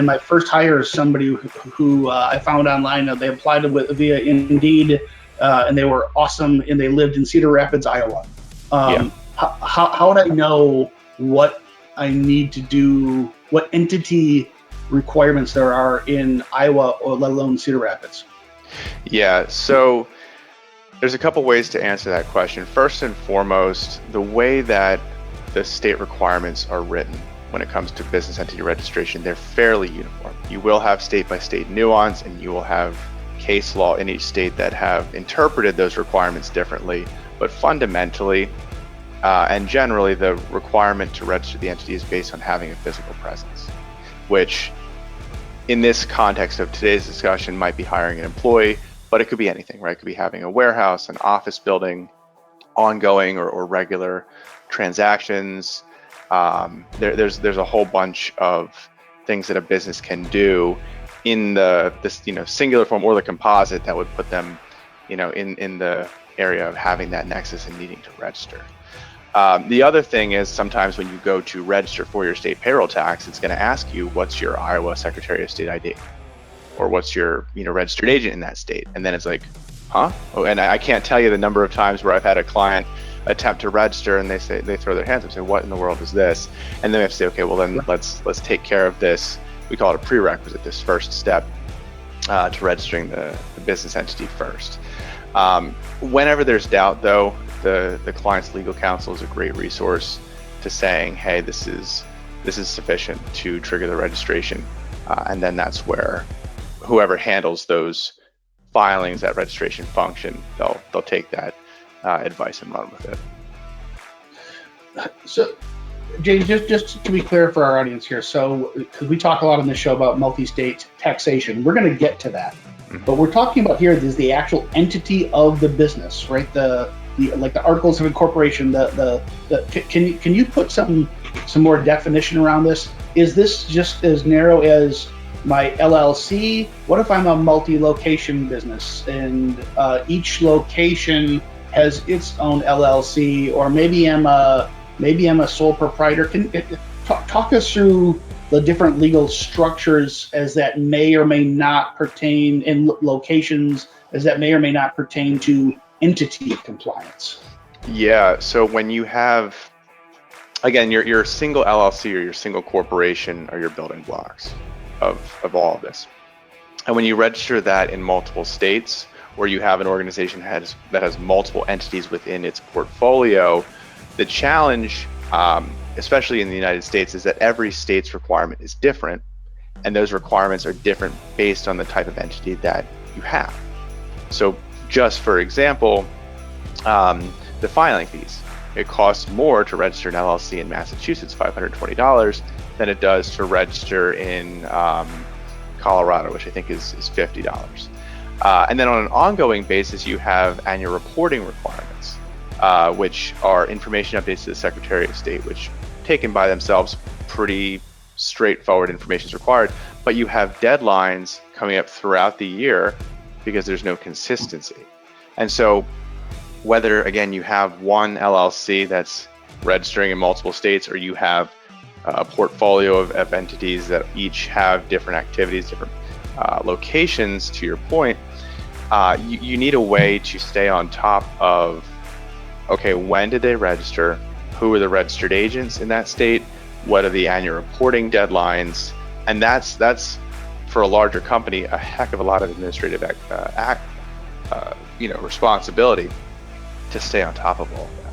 my first hire is somebody who I found online. They applied via Indeed, and they were awesome, and they lived in Cedar Rapids, Iowa. Yeah. How would I know what I need to do, what entity requirements there are in Iowa, or let alone Cedar Rapids? Yeah, so there's a couple ways to answer that question. First and foremost, the way that the state requirements are written when it comes to business entity registration, they're fairly uniform. You will have state-by-state nuance, and you will have case law in each state that have interpreted those requirements differently. But fundamentally, and generally, the requirement to register the entity is based on having a physical presence, which in this context of today's discussion might be hiring an employee, but it could be anything, right? It could be having a warehouse, an office building, ongoing or regular transactions. There's a whole bunch of things that a business can do in this singular form or the composite that would put them in the area of having that nexus and needing to register. The other thing is sometimes when you go to register for your state payroll tax, it's going to ask you what's your Iowa Secretary of State ID, or what's your registered agent in that state, and then it's like, huh? Oh, and I can't tell you the number of times where I've had a client attempt to register and they throw their hands up and say, what in the world is this? And then we have to say, okay, well then let's take care of this. We call it a prerequisite, this first step to registering the business entity first. Whenever there's doubt though, the client's legal counsel is a great resource to saying, hey, this is sufficient to trigger the registration. And then that's where whoever handles those filings, that registration function, they'll take that advice and run with it. So, James, just to be clear for our audience here, so because we talk a lot on this show about multi-state taxation, we're going to get to that. Mm-hmm. But we're talking about here is the actual entity of the business, right? The articles of incorporation. Can you put some more definition around this? Is this just as narrow as my LLC? What if I'm a multi-location business and each location has its own LLC, or maybe I'm a sole proprietor? Talk us through the different legal structures as that may or may not pertain in locations, as that may or may not pertain to entity compliance. Yeah, so when you have, again, your single LLC or your single corporation are your building blocks of all of this. And when you register that in multiple states, or you have an organization that has multiple entities within its portfolio, the challenge, especially in the United States, is that every state's requirement is different, and those requirements are different based on the type of entity that you have. So just for example, the filing fees. It costs more to register an LLC in Massachusetts, $520, than it does to register in Colorado, which I think is $50. And then on an ongoing basis, you have annual reporting requirements, which are information updates to the Secretary of State, which taken by themselves, pretty straightforward information is required, but you have deadlines coming up throughout the year because there's no consistency. And so whether, again, you have one LLC that's registering in multiple states, or you have a portfolio of entities that each have different activities, different locations, to your point, you need a way to stay on top of, okay, when did they register? Who are the registered agents in that state? What are the annual reporting deadlines? And that's for a larger company, a heck of a lot of administrative responsibility to stay on top of all of that.